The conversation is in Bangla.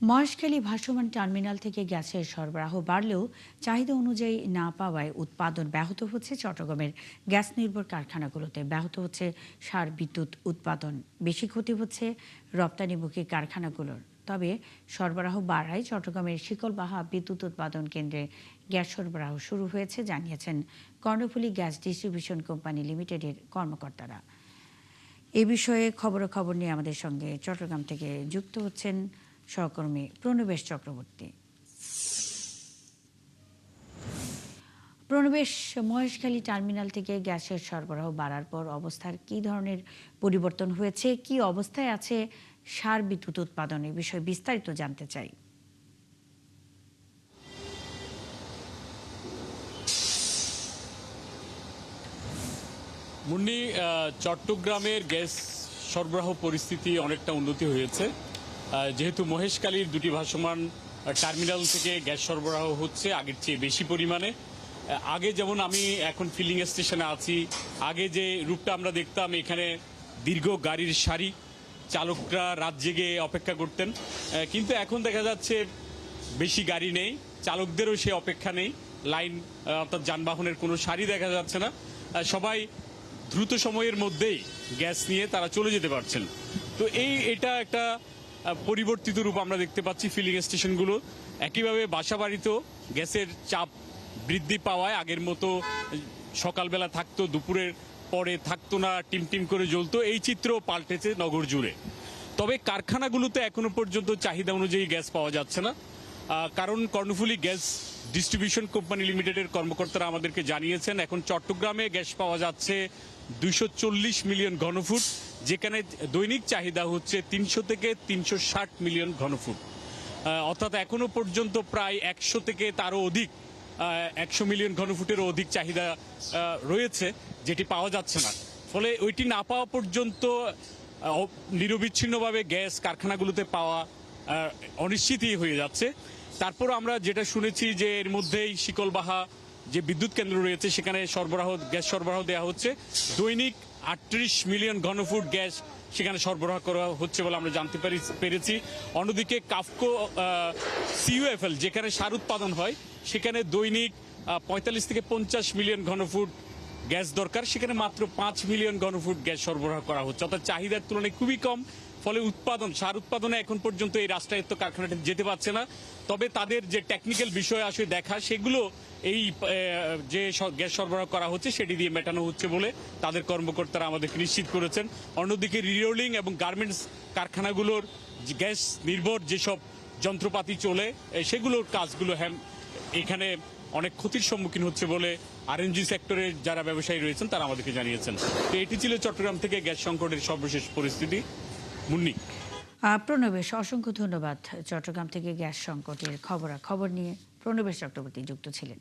মহেশখালী ভাসমান টার্মিনাল থেকে গ্যাসের সরবরাহ বাড়লেও চাহিদা অনুযায়ী না পাওয়ায় উৎপাদন ব্যাহত হচ্ছে। চট্টগ্রামের গ্যাস নির্ভর কারখানাগুলোতে ব্যাহত হচ্ছে সার বিদ্যুৎ উৎপাদন। বেশি ক্ষতি হচ্ছে রপ্তানিমুখী কারখানাগুলোর। তবে সরবরাহ বাড়ায় চট্টগ্রামের শিকলবাহা বিদ্যুৎ উৎপাদন কেন্দ্রে গ্যাস সরবরাহ শুরু হয়েছে জানিয়েছেন কর্ণফুলী গ্যাস ডিস্ট্রিবিউশন কোম্পানি লিমিটেডের কর্মকর্তারা। এ বিষয়ে খবরাখবর নিয়ে আমাদের সঙ্গে চট্টগ্রাম থেকে যুক্ত হচ্ছেন সহকর্মী প্রণবেশ চক্রবর্তী। প্রণবেশ, মহেশখালী টার্মিনাল থেকে গ্যাসের সরবরাহ বাড়ার পর অবস্থার কী ধরনের পরিবর্তন হয়েছে, কি অবস্থায় আছে সার বিদ্যুৎ উৎপাদনের বিষয়ে বিস্তারিত জানতে চাই। মুন্নি, চট্টগ্রামের গ্যাস সরবরাহ পরিস্থিতি অনেকটা উন্নতি হয়েছে, যেহেতু মহেশখালীর দুটি ভাসমান টার্মিনাল থেকে গ্যাস সরবরাহ হচ্ছে আগের চেয়ে বেশি পরিমাণে। আগে যেমন আমি এখন ফিলিং স্টেশনে আছি, আগে যে রূপটা আমরা দেখতাম, এখানে দীর্ঘ গাড়ির সারি, চালকরা রাত জেগে অপেক্ষা করতেন, কিন্তু এখন দেখা যাচ্ছে বেশি গাড়ি নেই, চালকদেরও সে অপেক্ষা নেই, লাইন অর্থাৎ যানবাহনের কোনো সারি দেখা যাচ্ছে না, সবাই দ্রুত সময়ের মধ্যেই গ্যাস নিয়ে তারা চলে যেতে পারছেন। তো এটা একটা পরিবর্তিত রূপ আমরা দেখতে পাচ্ছি ফিলিং স্টেশনগুলো। একইভাবে বাসাবাড়িতেও গ্যাসের চাপ বৃদ্ধি পাওয়ায় আগের মতো সকালবেলা থাকতো, দুপুরের পরে থাকতো না, টিম টিম করে জ্বলতো, এই চিত্র পাল্টেছে নগর জুড়ে। তবে কারখানাগুলোতে এখনো পর্যন্ত চাহিদা অনুযায়ী গ্যাস পাওয়া যাচ্ছে না, কারণ কর্ণফুলী গ্যাস ডিস্ট্রিবিউশন কোম্পানি লিমিটেডের কর্মকর্তারা আমাদেরকে জানিয়েছেন এখন চট্টগ্রামে গ্যাস পাওয়া যাচ্ছে 240 মিলিয়ন ঘনফুট, যেখানে দৈনিক চাহিদা হচ্ছে 300 থেকে 360 মিলিয়ন ঘনফুট, অর্থাৎ এখনো পর্যন্ত প্রায় 100 থেকে তারও অধিক 100 মিলিয়ন ঘনফুটেরও অধিক চাহিদা রয়েছে, যেটি পাওয়া যাচ্ছে না। ফলে ওইটি না পাওয়া পর্যন্ত নিরবিচ্ছিন্নভাবে গ্যাস কারখানাগুলোতে পাওয়া অনিশ্চিতই হয়ে যাচ্ছে। তারপর আমরা যেটা শুনেছি যে এর মধ্যেই শিকলবাহা যে বিদ্যুৎ কেন্দ্র রয়েছে সেখানে গ্যাস সরবরাহ দেওয়া হচ্ছে, দৈনিক 38 মিলিয়ন ঘনফুট গ্যাস সেখানে সরবরাহ করা হচ্ছে বলে আমরা জানতে পেরেছি। অন্যদিকে কাফকো সিইউএফএল যেখানে সার উৎপাদন হয় সেখানে দৈনিক 45 থেকে 50 মিলিয়ন ঘনফুট গ্যাস দরকার, সেখানে মাত্র 5 মিলিয়ন ঘনফুট গ্যাস সরবরাহ করা হচ্ছে, অর্থাৎ চাহিদার তুলনায় খুবই কম। ফলে সার উৎপাদনে এখন পর্যন্ত এই রাষ্ট্রায়ত্ত কারখানাটি যেতে পারছে না। তবে তাদের যে টেকনিক্যাল বিষয় আসলে দেখা, সেগুলো এই যে গ্যাস সরবরাহ করা হচ্ছে সেটি দিয়ে মেটানো হচ্ছে বলে তাদের কর্মকর্তারা আমাদেরকে নিশ্চিত করেছেন। অন্যদিকে রিরোলিং এবং গার্মেন্টস কারখানাগুলোর গ্যাস নির্ভর যেসব যন্ত্রপাতি চলে সেগুলোর কাজগুলো এখানে অনেক ক্ষতির সম্মুখীন হচ্ছে বলে আরএনজি সেক্টরের যারা ব্যবসায়ী রয়েছেন তারা আমাদেরকে জানিয়েছেন। তো এটি ছিল চট্টগ্রাম থেকে গ্যাস সংকটের সর্বশেষ পরিস্থিতি। মুন্নি। প্রণবেশ, অসংখ্য ধন্যবাদ। চট্টগ্রাম থেকে গ্যাস সংকটের খবরাখবর নিয়ে প্রণবেশ চক্রবর্তী যুক্ত ছিলেন।